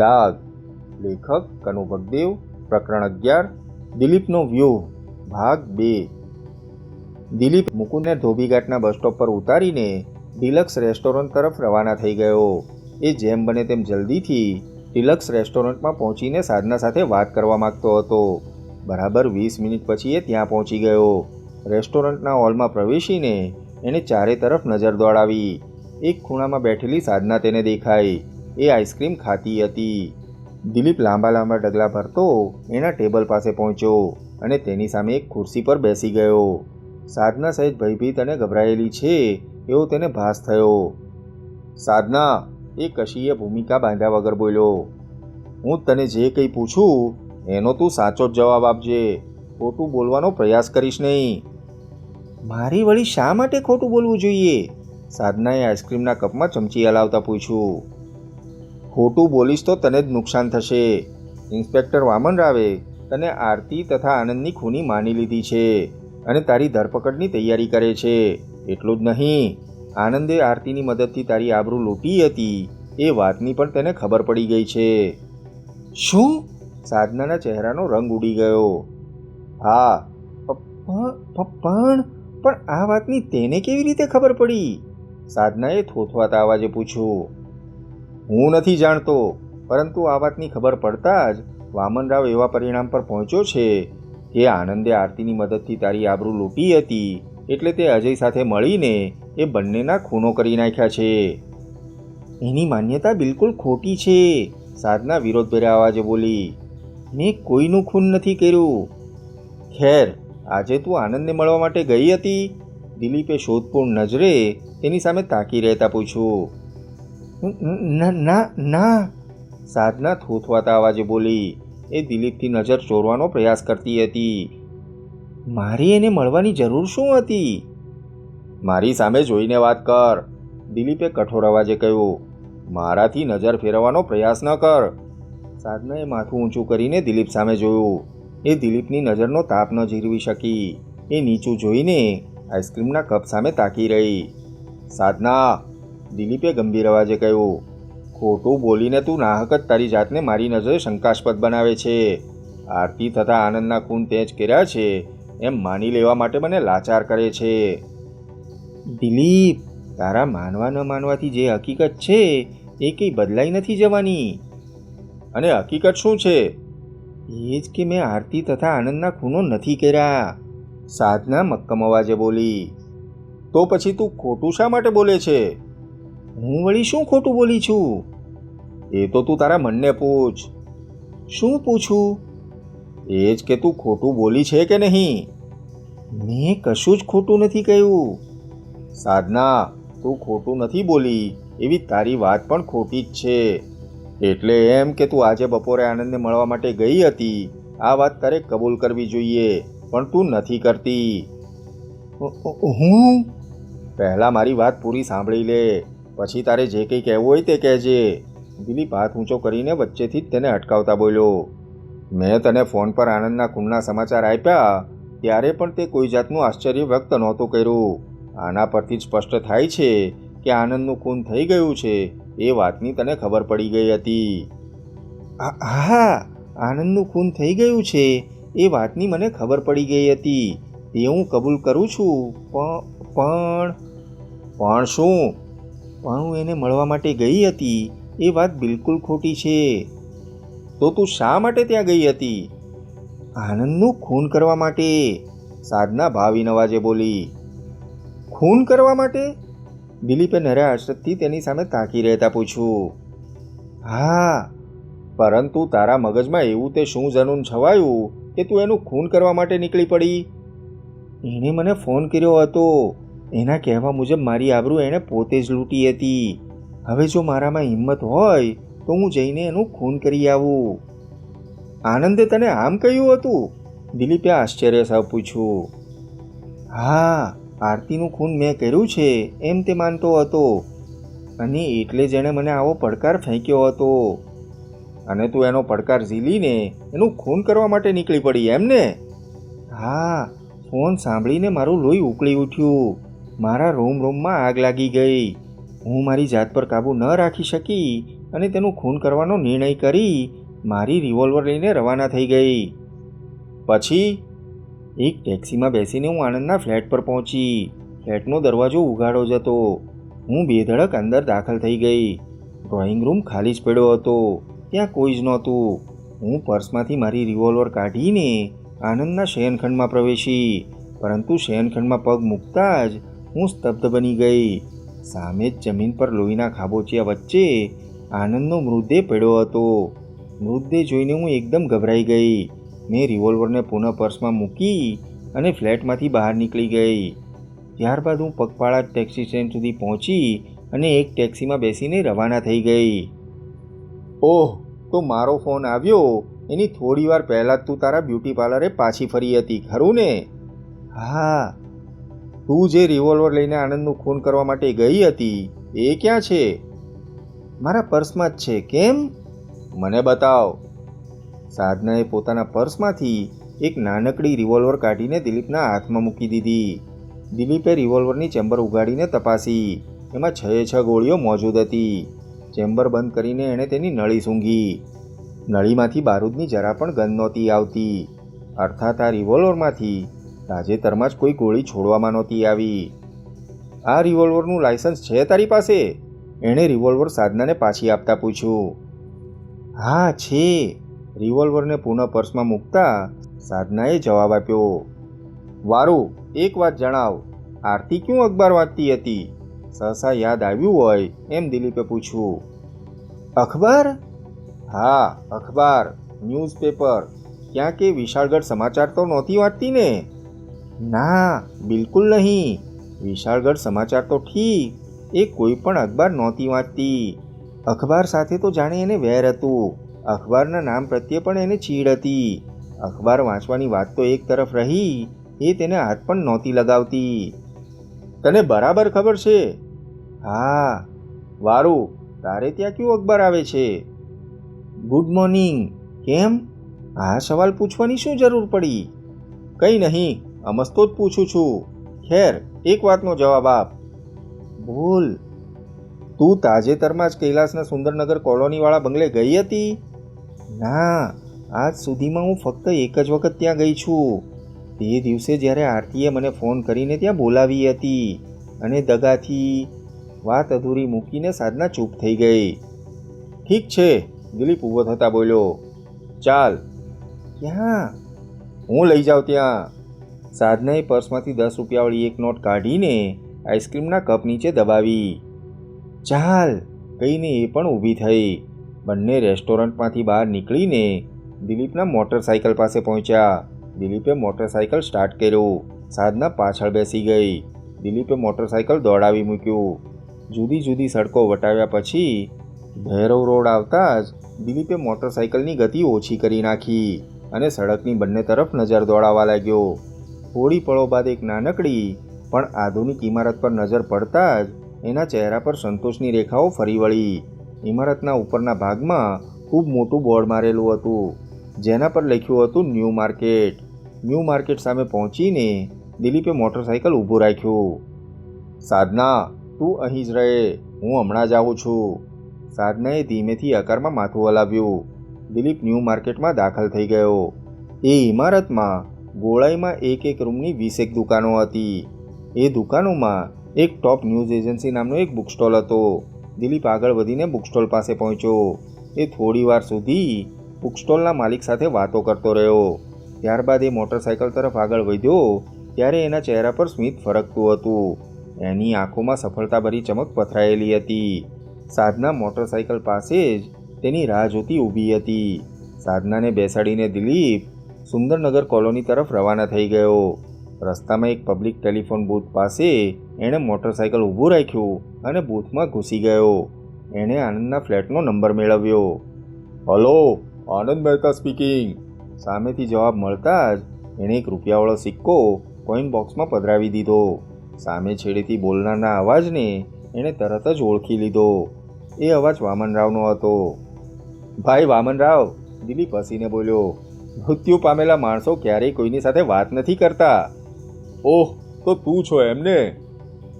દાગ. લેખક કનુ ભગદેવ. પ્રકરણ 11. દિલીપનો વ્યૂહ. ભાગ 2. દિલીપ મુકુંદને ધોબીઘાટના બસ સ્ટોપ પર ઉતારીને ડિલક્સ રેસ્ટોરન્ટ તરફ રવાના થઈ ગયો. એ જેમ બને તેમ જલ્દીથી ડિલક્સ રેસ્ટોરન્ટમાં પહોંચીને સાધના સાથે વાત કરવા માંગતો હતો. બરાબર 20 મિનિટ પછી એ ત્યાં પહોંચી ગયો. રેસ્ટોરન્ટના હોલમાં પ્રવેશીને એણે ચારે તરફ નજર દોડાવી. એક ખૂણામાં બેઠેલી સાધના તેને દેખાઈ. એ આઈસ્ક્રીમ ખાતી હતી. દિલીપ લાંબા લાંબા ડગલા ભરતો એના ટેબલ પાસે પહોંચ્યો અને તેની સામે એક ખુરશી પર બેસી ગયો. સાધના સહેજ ભયભીત અને ગભરાયેલી છે એવો તેને ભાસ થયો. સાધના, એ કશીએ ભૂમિકા બાંધ્યા વગર બોલ્યો. હું તને જે કંઈ પૂછું એનો તું સાચો જ જવાબ આપજે. ખોટું બોલવાનો પ્રયાસ કરીશ નહીં. મારી વળી શા માટે ખોટું બોલવું જોઈએ? સાધનાએ આઈસ્ક્રીમના કપમાં ચમચી હલાવતા પૂછ્યું. ખોટું બોલીશ તો તને જ નુકસાન થશે. ઇન્સ્પેક્ટર વામન રાવે તને આરતી તથા આનંદની ખૂની માની લીધી છે અને તારી ધરપકડની તૈયારી કરે છે. એટલું જ નહીં, આનંદે આરતીની મદદથી તારી આબરૂ લૂંટી હતી એ વાતની પણ તેને ખબર પડી ગઈ છે. શું? સાધનાના ચહેરાનો રંગ ઉડી ગયો. હા, પણ આ વાતની તેને કેવી રીતે ખબર પડી? સાધનાએ થોથવાતા અવાજે પૂછ્યું. હું નથી જાણતો, પરંતુ આ વાતની ખબર પડતા જ વામનરાવ એવા પરિણામ પર પહોંચ્યો છે કે આનંદે આરતીની મદદથી તારી આબરૂ લૂંટી હતી, એટલે તે અજય સાથે મળીને એ બંનેના ખૂનો કરી નાખ્યા છે. એની માન્યતા બિલકુલ ખોટી છે, સાધના વિરોધભર્યા અવાજે બોલી. મેં કોઈનું ખૂન નથી કર્યું. ખેર, આજે તું આનંદને મળવા માટે ગઈ હતી? દિલીપે શોધપૂર્ણ નજરે તેની સામે તાકી રહેતા પૂછ્યું. ના, સાધના થોથવાતા અવાજે બોલી. એ દિલીપથી નજર ચોરવાનો પ્રયાસ કરતી હતી. મારી એને મળવાની જરૂર શું હતી? મારી સામે જોઈને વાત કર, દિલીપે કઠોર અવાજે કહ્યું. મારાથી નજર ફેરવવાનો પ્રયાસ ન કર. સાધનાએ માથું ઊંચું કરીને દિલીપ સામે જોયું. એ દિલીપની નજરનો તાપ ન ઝીરવી શકી. એ નીચું જોઈને આઈસ્ક્રીમના કપ સામે તાકી રહી. સાધના, દિલીપે ગંભીર અવાજે કહ્યું. ખોટું બોલીને તું નાહક જ તારી જાતને મારી નજરે શંકાસ્પદ બનાવે છે. આરતી તથા આનંદના ખૂન તે જ કર્યા છે એમ માની લેવા માટે મને લાચાર કરે છે. દિલીપ, તારા માનવા ન માનવાથી જે હકીકત છે એ કંઈ બદલાઈ નથી જવાની. અને હકીકત શું છે? એ જ કે મેં આરતી તથા આનંદના ખૂનો નથી કર્યા. સાધના મક્કમ અવાજે બોલી. તો પછી તું ખોટું શા માટે બોલે છે? હું વળી શું ખોટું બોલી છું? એ તો તું તારા મનને પૂછ. શું પૂછું? એ જ કે તું ખોટું બોલી છે કે નહીં? મેં કશું જ ખોટું નથી કહ્યું. સાધના, તું ખોટું નથી બોલી એવી તારી વાત પણ ખોટી જ છે. એટલે એમ કે તું આજે બપોરે આનંદને મળવા માટે ગઈ હતી, આ વાત તારે કબૂલ કરવી જોઈએ, પણ તું નથી કરતી. હું? પહેલાં મારી વાત પૂરી સાંભળી લે, પછી તારે જે કંઈ કહેવું હોય તે કહેજે. દિલીપ હાથ ઊંચો કરીને વચ્ચેથી જ તેને અટકાવતા બોલ્યો. મેં તને ફોન પર આનંદના ખૂનના સમાચાર આપ્યા ત્યારે પણ તે કોઈ જાતનું આશ્ચર્ય વ્યક્ત નહોતું કર્યું. આના પરથી જ સ્પષ્ટ થાય છે કે આનંદનું ખૂન થઈ ગયું છે એ વાતની તને ખબર પડી ગઈ હતી. હા, આનંદનું ખૂન થઈ ગયું છે એ વાતની મને ખબર પડી ગઈ હતી, તે હું કબૂલ કરું છું. પણ શું? પણ હું એને મળવા માટે ગઈ હતી એ વાત બિલકુલ ખોટી છે. તો તું શા માટે ત્યાં ગઈ હતી? આનંદનું ખૂન કરવા માટે, સાધના ભાવીન અવાજે બોલી. ખૂન કરવા માટે? દિલીપે નર્યા હર્ષથી તેની સામે તાકી રહેતા પૂછ્યું. હા, પરંતુ તારા મગજમાં એવું તે શું જનૂન છવાયું કે તું એનું ખૂન કરવા માટે નીકળી પડી? એણે મને ફોન કર્યો હતો. એના કહેવા મુજબ મારી આબરૂ એણે પોતે જ લૂંટી હતી. હવે જો મારામાં હિંમત હોય તો હું જઈને એનું ખૂન કરી આવું. આનંદે તને આમ કહ્યું હતું? દિલીપે આશ્ચર્ય સહ પૂછ્યું. હા, આરતીનું ખૂન મેં કર્યું છે એમ તે માનતો હતો, અને એટલે જ એણે મને આવો પડકાર ફેંક્યો હતો. અને તું એનો પડકાર ઝીલીને એનું ખૂન કરવા માટે નીકળી પડી, એમ ને? હા, ફોન સાંભળીને મારું લોહી ઉકળી ઉઠ્યું. મારા રોમમાં આગ લાગી ગઈ. હું મારી જાત પર કાબૂ ન રાખી શકી અને તેનું ખૂન કરવાનો નિર્ણય કરી મારી રિવોલ્વર લઈને રવાના થઈ ગઈ. પછી એક ટેક્સીમાં બેસીને હું આનંદના ફ્લેટ પર પહોંચી. ફ્લેટનો દરવાજો ઉઘાડો જ હતો. હું બેધડક અંદર દાખલ થઈ ગઈ. ડ્રોઈંગ રૂમ ખાલી જ પડ્યો હતો. ત્યાં કોઈ જ નહોતું. હું પર્સમાંથી મારી રિવોલ્વર કાઢીને આનંદના શયનખંડમાં પ્રવેશી, પરંતુ શયનખંડમાં પગ મૂકતા જ હું સ્તબ્ધ બની ગઈ. સામે જ જમીન પર લોહીના ખાબોચિયા વચ્ચે આનંદનો મૃતદેહ પડ્યો હતો. મૃતદેહ જોઈને હું એકદમ ગભરાઈ ગઈ. મેં રિવોલ્વરને પુનઃ પર્સમાં મૂકી અને ફ્લેટમાંથી બહાર નીકળી ગઈ. ત્યારબાદ હું પગપાળા ટેક્સી સ્ટેન્ડ સુધી પહોંચી અને એક ટેક્સીમાં બેસીને રવાના થઈ ગઈ. ઓહ, તો મારો ફોન આવ્યો એની થોડી વાર પહેલાં જ તું તારા બ્યુટી પાર્લરે પાછી ફરી હતી, ખરું ને? હા. તું જે રિવોલ્વર લઈને આનંદનું ખૂન કરવા માટે ગઈ હતી એ ક્યાં છે? મારા પર્સમાં જ છે. કેમ? મને બતાવ. સાધનાએ પોતાના પર્સમાંથી એક નાનકડી રિવોલ્વર કાઢીને દિલીપના હાથમાં મૂકી દીધી. દિલીપે રિવોલ્વરની ચેમ્બર ઉગાડીને તપાસી. એમાં 6 ગોળીઓ મોજૂદ હતી. ચેમ્બર બંધ કરીને એણે તેની નળી સૂંઘી. નળીમાંથી બારૂદની જરા પણ ગંધ નહોતી આવતી. અર્થાત આ રિવોલ્વરમાંથી તાજેતરમાં જ કોઈ ગોળી છોડવામાં નહોતી આવી. આ રિવોલ્વરનું લાયસન્સ છે તારી પાસે? એણે રિવોલ્વર સાધનાને પાછી આપતા પૂછ્યું. હા છે. રિવોલ્વરને પુનઃ પર્સમાં મૂકતા સાધનાએ જવાબ આપ્યો. વારું, એક વાત જણાવ, આરતી ક્યું અખબાર વાંચતી હતી? સહસા યાદ આવ્યું હોય એમ દિલીપે પૂછ્યું. અખબાર? હા, અખબાર, ન્યૂઝપેપર. ક્યાં કે વિશાળગઢ સમાચાર તો નહોતી વાંચતી ને? ના, બિલકુલ નહીં. વિશાળગઢ સમાચાર તો ઠીક, એ કોઈ પણ અખબાર નહોતી વાંચતી. અખબાર સાથે તો જાણે એને વેર હતું. અખબારના નામ પ્રત્યે પણ એને ચીડ હતી. અખબાર વાંચવાની વાત તો એક તરફ રહી, એ તેને હાથ પણ નહોતી લગાવતી. તને બરાબર ખબર છે? હા. વારું, તારે ત્યાં કયું અખબાર આવે છે? Good morning. કેમ? આ સવાલ પૂછવાની શું જરૂર પડી? કંઈ નહીં, અમસ્તો જ પૂછું છું. ખેર, એક વાતનો જવાબ આપ. બોલ. તું તાજેતરમાં જ કૈલાસના સુંદરનગર કોલોનીવાળા બંગલે ગઈ હતી? ના, આજ સુધીમાં હું ફક્ત એક જ વખત ત્યાં ગઈ છું. તે દિવસે જ્યારે આરતીએ મને ફોન કરીને ત્યાં બોલાવી હતી અને દગાથી વાત અધૂરી મૂકીને સાધના ચૂપ થઈ ગઈ. ઠીક છે, દિલીપ ઊભો થતાં બોલ્યો. ચાલ. ક્યાં? હું લઈ જાઉં ત્યાં. સાધનાએ પર્સમાંથી 10 રૂપિયાવાળી એક નોટ કાઢીને આઈસ્ક્રીમના કપ નીચે દબાવી. ચાલ કહીને એ પણ ઊભી થઈ. બંને રેસ્ટોરન્ટમાંથી બહાર નીકળીને દિલીપના મોટરસાઇકલ પાસે પહોંચ્યા. દિલીપે મોટરસાઇકલ સ્ટાર્ટ કર્યું. સાધના પાછળ બેસી ગઈ. દિલીપે મોટરસાઇકલ દોડાવી મૂક્યું. જુદી જુદી સડકો વટાવ્યા પછી ભૈરવ રોડ આવતા જ દિલીપે મોટરસાઇકલની ગતિ ઓછી કરી નાખી અને સડકની બંને તરફ નજર દોડાવવા લાગ્યો. થોડી પળો બાદ એક નાનકડી પણ આધુનિક ઇમારત પર નજર પડતા જ એના ચહેરા પર સંતોષની રેખાઓ ફરી વળી. ઇમારતના ઉપરના ભાગમાં ખૂબ મોટું બોર્ડ મારેલું હતું, જેના પર લખ્યું હતું ન્યૂ માર્કેટ. ન્યૂ માર્કેટ સામે પહોંચીને દિલીપે મોટરસાઇકલ ઊભું રાખ્યું. સાધના, તું અહીં જ રહે, હું હમણાં જ આવું છું. સાધનાએ ધીમેથી આકારમાં માથું હલાવ્યું. દિલીપ ન્યૂ માર્કેટમાં દાખલ થઈ ગયો. એ ઇમારતમાં ગોળાઈમાં એક રૂમની 20 દુકાનો હતી. એ દુકાનોમાં એક ટોપ ન્યૂઝ એજન્સી નામનો એક બુક સ્ટોલ હતો. દિલીપ આગળ વધીને બુક સ્ટોલ પાસે પહોંચ્યો. એ થોડી વાર સુધી બુક સ્ટોલના માલિક સાથે વાતો કરતો રહ્યો. ત્યારબાદ એ મોટરસાઇકલ તરફ આગળ વધ્યો ત્યારે એના ચહેરા પર સ્મિત ફરકતું હતું. એની આંખોમાં સફળતાભરી ચમક પથરાયેલી હતી. સાધના મોટરસાઇકલ પાસે જ તેની રાહ જોતી ઊભી હતી. સાધનાને બેસાડીને દિલીપ સુંદરનગર કોલોની તરફ રવાના થઈ ગયો. રસ્તામાં એક પબ્લિક ટેલિફોન બૂથ પાસે એણે મોટરસાઇકલ ઊભું રાખ્યું અને બૂથમાં ઘૂસી ગયો. એણે આનંદના ફ્લેટનો નંબર મેળવ્યો. હલો, આનંદ મહેતા સ્પીકિંગ. સામેથી જવાબ મળતા જ એણે એક રૂપિયાવાળો સિક્કો કોઈન બોક્સમાં પધરાવી દીધો. સામે છેડેથી બોલનારના અવાજને એણે તરત જ ઓળખી લીધો. એ અવાજ વામનરાવનો હતો. ભાઈ વામનરાવ, દિલીપ હસીને બોલ્યો. મૃત્યુ પામેલા માણસો ક્યારેય કોઈની સાથે વાત નથી કરતા. ઓહ, તો તું છો એમને?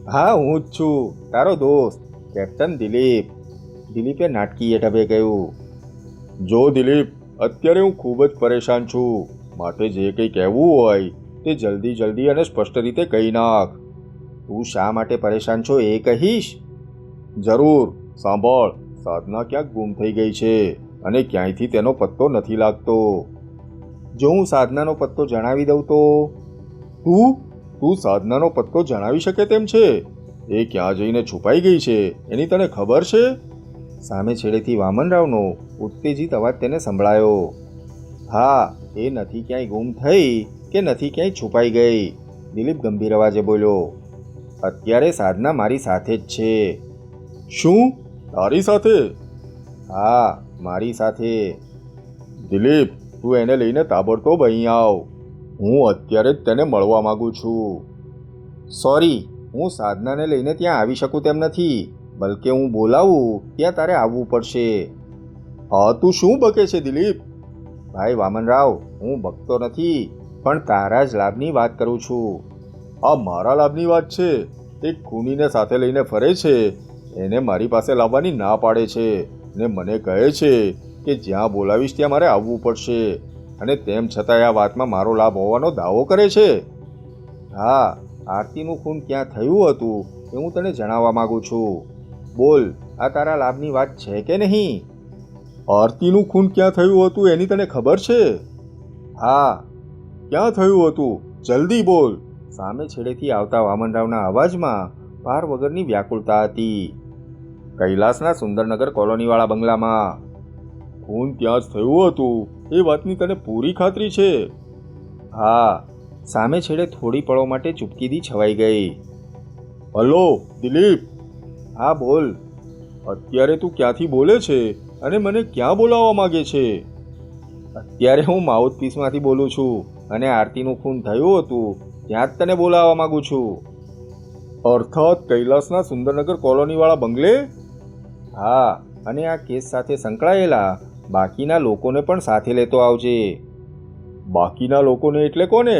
હા, હું જ છું, તારો દોસ્ત કેપ્ટન દિલીપ. દિલીપે નાટકીય ઢબે કહ્યું. જો દિલીપ, અત્યારે હું ખૂબ જ પરેશાન છું, માટે જે કંઈ કહેવું હોય તે જલ્દી અને સ્પષ્ટ રીતે કહી નાખ. તું શા માટે પરેશાન છો એ કહીશ? જરૂર. સાંભળ, સાધના ક્યાંક ગુમ થઈ ગઈ છે અને ક્યાંયથી તેનો પત્તો નથી લાગતો. જો હું સાધનાનો પત્તો જણાવી દઉં તો? તું સાધનાનો પત્તો જણાવી શકે તેમ છે? એ ક્યાં જઈને છુપાઈ ગઈ છે એની તને ખબર છે? સામે છેડેથી વામનરાવનો ઉત્તેજિત અવાજ તેને સંભળાયો. હા, એ નથી ક્યાંય ગુમ થઈ કે નથી ક્યાંય છુપાઈ ગઈ, દિલીપ ગંભીર અવાજે બોલ્યો. અત્યારે સાધના મારી સાથે જ છે. શું? તારી સાથે? હા, મારી સાથે. દિલીપ, તું એને લઈને તાબડતોબ અહીં આવ. હું અત્યારે જ તેને મળવા માંગુ છું. સોરી, હું સાધનાને લઈને ત્યાં આવી શકું તેમ નથી, બલકે હું બોલાવું ત્યાં તારે આવવું પડશે. હા, તું શું બકે છે દિલીપ? ભાઈ વામનરાવ, હું બકતો નથી, પણ તારા જ લાભની વાત કરું છું. આ મારા લાભની વાત છે? એક ખૂનીને સાથે લઈને ફરે છે, એને મારી પાસે લાવવાની ના પાડે છે ને મને કહે છે કે જ્યાં બોલાવીશ ત્યાં મારે આવવું પડશે, અને તેમ છતાં આ વાતમાં મારો લાભ હોવાનો દાવો કરે છે. હા, આરતીનું ખૂન ક્યાં થયું હતું એ હું તને જણાવવા માગું છું. બોલ, આ તારા લાભની વાત છે કે નહીં? આરતીનું ખૂન ક્યાં થયું હતું એની તને ખબર છે? હા. ક્યાં થયું હતું? જલ્દી બોલ. સામે છેડેથી આવતા વામનરાવના અવાજમાં પાર વગરની વ્યાકુળતા હતી. કૈલાસના સુંદરનગર કોલોનીવાળા બંગલામાં. ખૂન ત્યાં જ થયું હતું એ વાતની તને પૂરી ખાતરી છે? હા. સામે છેડે થોડી પળો માટે ચૂપકીદી છવાઈ ગઈ. હલો દિલીપ. હા, બોલ. અત્યારે તું ક્યાંથી બોલે છે અને મને ક્યાં બોલાવવા માંગે છે? અત્યારે હું માઉથપીસમાંથી બોલું છું અને આરતીનું ખૂન થયું હતું ત્યાં જ તને બોલાવવા માંગુ છું. અર્થાત કૈલાસના સુંદરનગર કોલોનીવાળા બંગલે? હા, અને આ કેસ સાથે સંકળાયેલા બાકીના લોકોને પણ સાથે લેતો આવજે. બાકીના લોકોને એટલે કોને?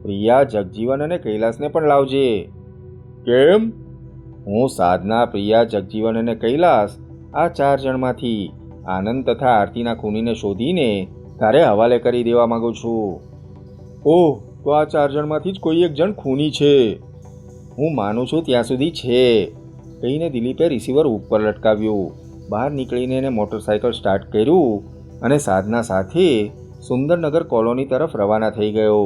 પ્રિયા, જગજીવન અને કૈલાસને પણ લાવજે. કેમ? હું સાધના, પ્રિયા, જગજીવન અને કૈલાસ, આ 4 જણમાંથી આનંદ તથા આરતીના ખૂનીને શોધીને તારે હવાલે કરી દેવા માંગુ છું. ઓહ, તો આ 4 જણમાંથી જ કોઈ એક જણ ખૂની છે? હું માનું છું ત્યાં સુધી છે, કહીને દિલીપે રિસીવર ઉપર લટકાવ્યું. બહાર નીકળીને એને મોટરસાયકલ સ્ટાર્ટ કર્યું અને સાધના સાથે સુંદરનગર કોલોની તરફ રવાના થઈ ગયો.